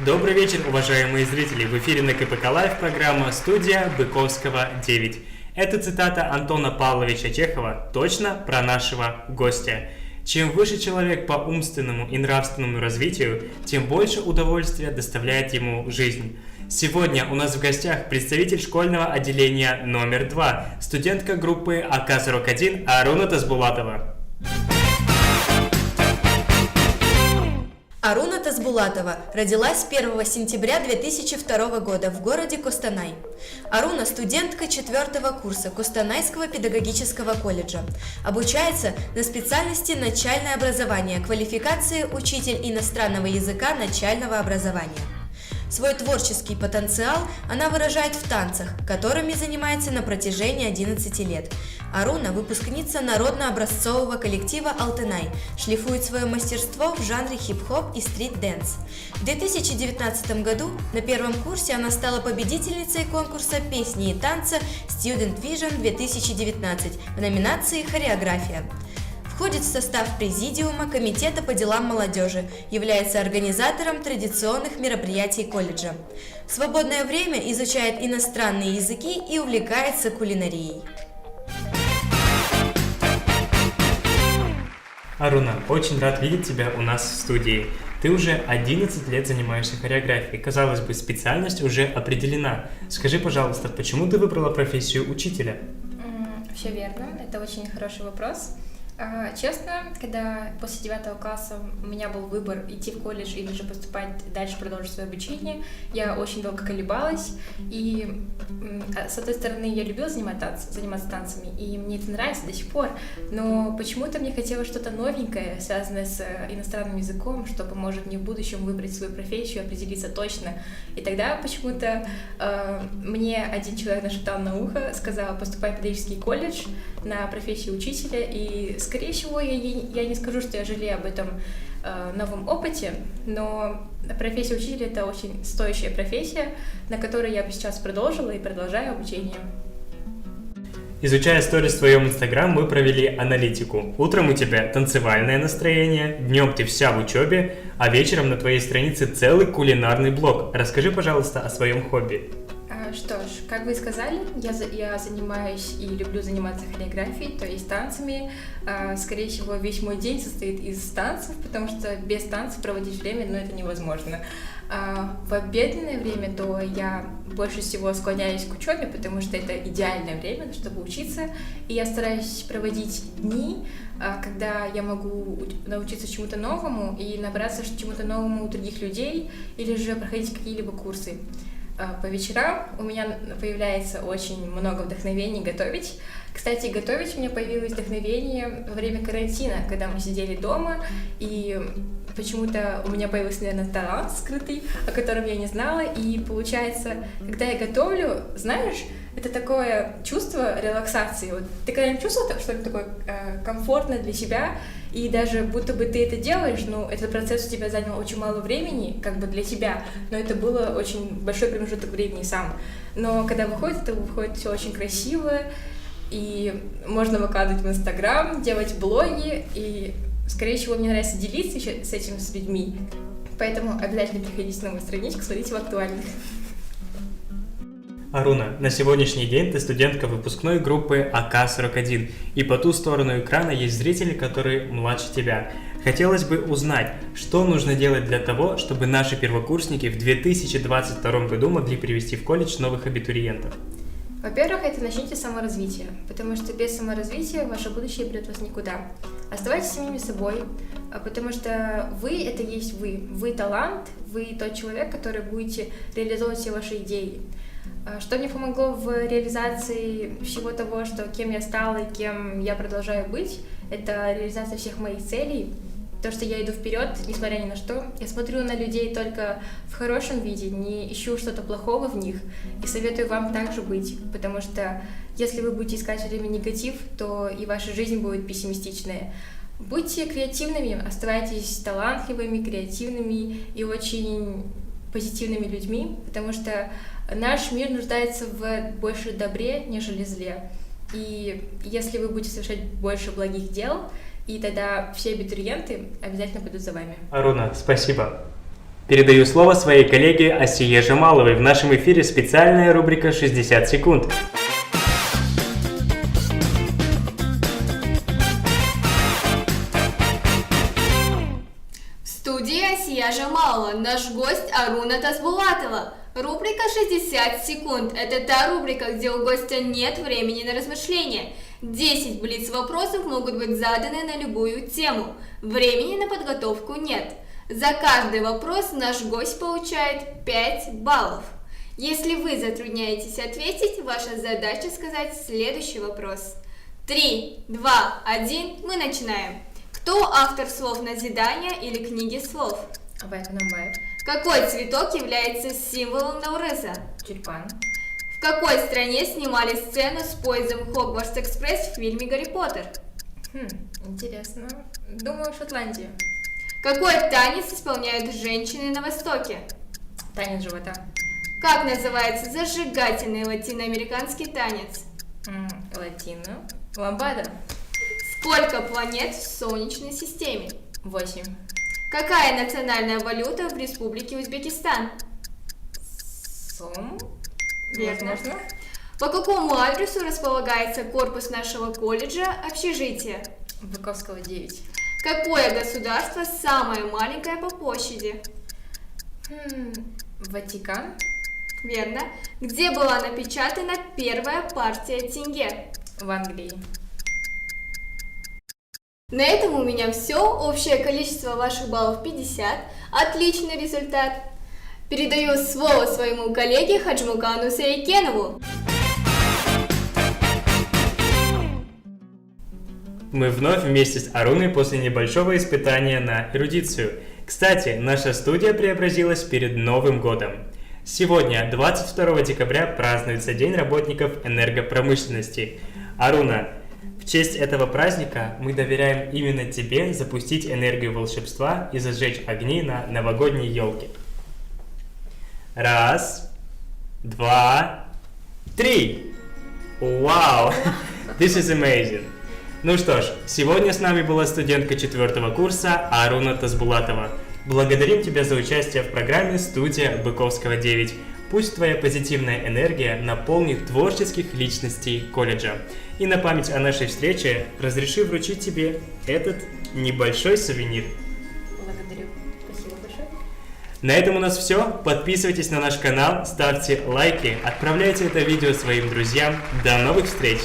Добрый вечер, уважаемые зрители! В эфире на КПК Лайв программа «Студия Быковского 9». Это цитата Антона Павловича Чехова точно про нашего гостя. Чем выше человек по умственному и нравственному развитию, тем больше удовольствия доставляет ему жизнь. Сегодня у нас в гостях представитель школьного отделения номер 2, студентка группы АК-41 Аруна Тасбулатова. Аруна Тасбулатова родилась 1 сентября 2002 года в городе Костанай. Аруна – студентка 4 курса Костанайского педагогического колледжа. Обучается на специальности начальное образование, квалификации учитель иностранного языка начального образования. Свой творческий потенциал она выражает в танцах, которыми занимается на протяжении 11 лет. Аруна – выпускница народно-образцового коллектива «Алтынай», шлифует свое мастерство в жанре хип-хоп и стрит-дэнс. В 2019 году на первом курсе она стала победительницей конкурса песни и танца Student Vision 2019 в номинации «Хореография». Входит в состав Президиума Комитета по делам молодежи, является организатором традиционных мероприятий колледжа. В свободное время изучает иностранные языки и увлекается кулинарией. Аруна, очень рад видеть тебя у нас в студии. Ты уже 11 лет занимаешься хореографией. Казалось бы, специальность уже определена. Скажи, пожалуйста, почему ты выбрала профессию учителя? Все верно, это очень хороший вопрос. Честно, когда после 9 класса у меня был выбор идти в колледж или же поступать дальше, продолжить свое обучение, я очень долго колебалась. И с одной стороны, я любила заниматься танцами, и мне это нравится до сих пор, но почему-то мне хотелось что-то новенькое, связанное с иностранным языком, что поможет мне в будущем выбрать свою профессию, определиться точно. И тогда почему-то мне один человек нашептал на ухо, сказал: поступай в педагогический колледж на профессию учителя, и скорее всего, я не скажу, что я жалею об этом новом опыте, но профессия учителя – это очень стоящая профессия, на которой я бы сейчас продолжила и продолжаю обучение. Изучая сторис в твоем инстаграм, мы провели аналитику. Утром у тебя танцевальное настроение, днем ты вся в учебе, а вечером на твоей странице целый кулинарный блог. Расскажи, пожалуйста, о своем хобби. Что ж, как вы и сказали, я занимаюсь и люблю заниматься хореографией, то есть танцами. Скорее всего, весь мой день состоит из танцев, потому что без танцев проводить время, это невозможно. В обеденное время то я больше всего склоняюсь к учебе, потому что это идеальное время, чтобы учиться. И я стараюсь проводить дни, когда я могу научиться чему-то новому и набраться чему-то новому у других людей или же проходить какие-либо курсы. По вечерам у меня появляется очень много вдохновений готовить. Кстати, готовить у меня появилось вдохновение во время карантина, когда мы сидели дома, и почему-то у меня появился, наверное, талант скрытый, о котором я не знала. И получается, когда я готовлю, знаешь, это такое чувство релаксации. Вот ты когда-нибудь чувствовал что-то такое комфортное для себя, и даже будто бы ты это делаешь, этот процесс у тебя занял очень мало времени, как бы для тебя, но это было очень большой промежуток времени сам. Но когда это выходит все очень красиво, и можно выкладывать в Инстаграм, делать блоги, и, скорее всего, мне нравится делиться с этим с людьми. Поэтому обязательно приходите на мою страничку, смотрите в актуальных. Аруна, на сегодняшний день ты студентка выпускной группы АК-41, и по ту сторону экрана есть зрители, которые младше тебя. Хотелось бы узнать, что нужно делать для того, чтобы наши первокурсники в 2022 году могли привести в колледж новых абитуриентов? Во-первых, это начните с саморазвития, потому что без саморазвития ваше будущее придет вас никуда. Оставайтесь самими собой, потому что вы – это есть вы. Вы талант, вы тот человек, который будете реализовывать все ваши идеи. Что мне помогло в реализации всего того, кем я стала и кем я продолжаю быть, это реализация всех моих целей. То, что я иду вперед, несмотря ни на что. Я смотрю на людей только в хорошем виде, не ищу что-то плохого в них. И советую вам также быть, потому что если вы будете искать все время негатив, то и ваша жизнь будет пессимистичная. Будьте креативными, оставайтесь талантливыми, креативными и очень позитивными людьми, потому что наш мир нуждается в больше добре, нежели зле. И если вы будете совершать больше благих дел, и тогда все абитуриенты обязательно пойдут за вами. Аруна, спасибо. Передаю слово своей коллеге Асие Жамаловой. В нашем эфире специальная рубрика «60 секунд». В студии Асия Жамалова, наш гость Аруна Тасбулатова. Рубрика «60 секунд» – это та рубрика, где у гостя нет времени на размышления. 10 блиц-вопросов могут быть заданы на любую тему. Времени на подготовку нет. За каждый вопрос наш гость получает 5 баллов. Если вы затрудняетесь ответить, ваша задача сказать следующий вопрос. 3, 2, 1, мы начинаем. Кто автор слов назидания или книги слов? Абай Кунамбаев. Какой цветок является символом Наурыза? Тюльпан. В какой стране снимали сцену с поездом Хогвартс-экспресс в фильме «Гарри Поттер»? Интересно. Думаю, Шотландия. Какой танец исполняют женщины на Востоке? Танец живота. Как называется зажигательный латиноамериканский танец? Латино. Ламбада. Сколько планет в Солнечной системе? 8. Какая национальная валюта в Республике Узбекистан? Сом. Верно. Возможно. По какому адресу располагается корпус нашего колледжа общежития? Быковского 9. Какое государство самое маленькое по площади? Ватикан. Верно. Где была напечатана первая партия тенге? В Англии. На этом у меня все. Общее количество ваших баллов 50. Отличный результат. Передаю слово своему коллеге Хаджмукану Саикенову. Мы вновь вместе с Аруной после небольшого испытания на эрудицию. Кстати, наша студия преобразилась перед Новым годом. Сегодня, 22 декабря, празднуется День работников энергопромышленности. Аруна, в честь этого праздника мы доверяем именно тебе запустить энергию волшебства и зажечь огни на новогодней елке. 1, 2, 3. Вау! This is amazing! Ну что ж, сегодня с нами была студентка 4 курса Аруна Тасбулатова. Благодарим тебя за участие в программе «Студия Быковского 9». Пусть твоя позитивная энергия наполнит творческих личностей колледжа. И на память о нашей встрече разреши вручить тебе этот небольшой сувенир. Благодарю. Спасибо большое. На этом у нас все. Подписывайтесь на наш канал, ставьте лайки, отправляйте это видео своим друзьям. До новых встреч!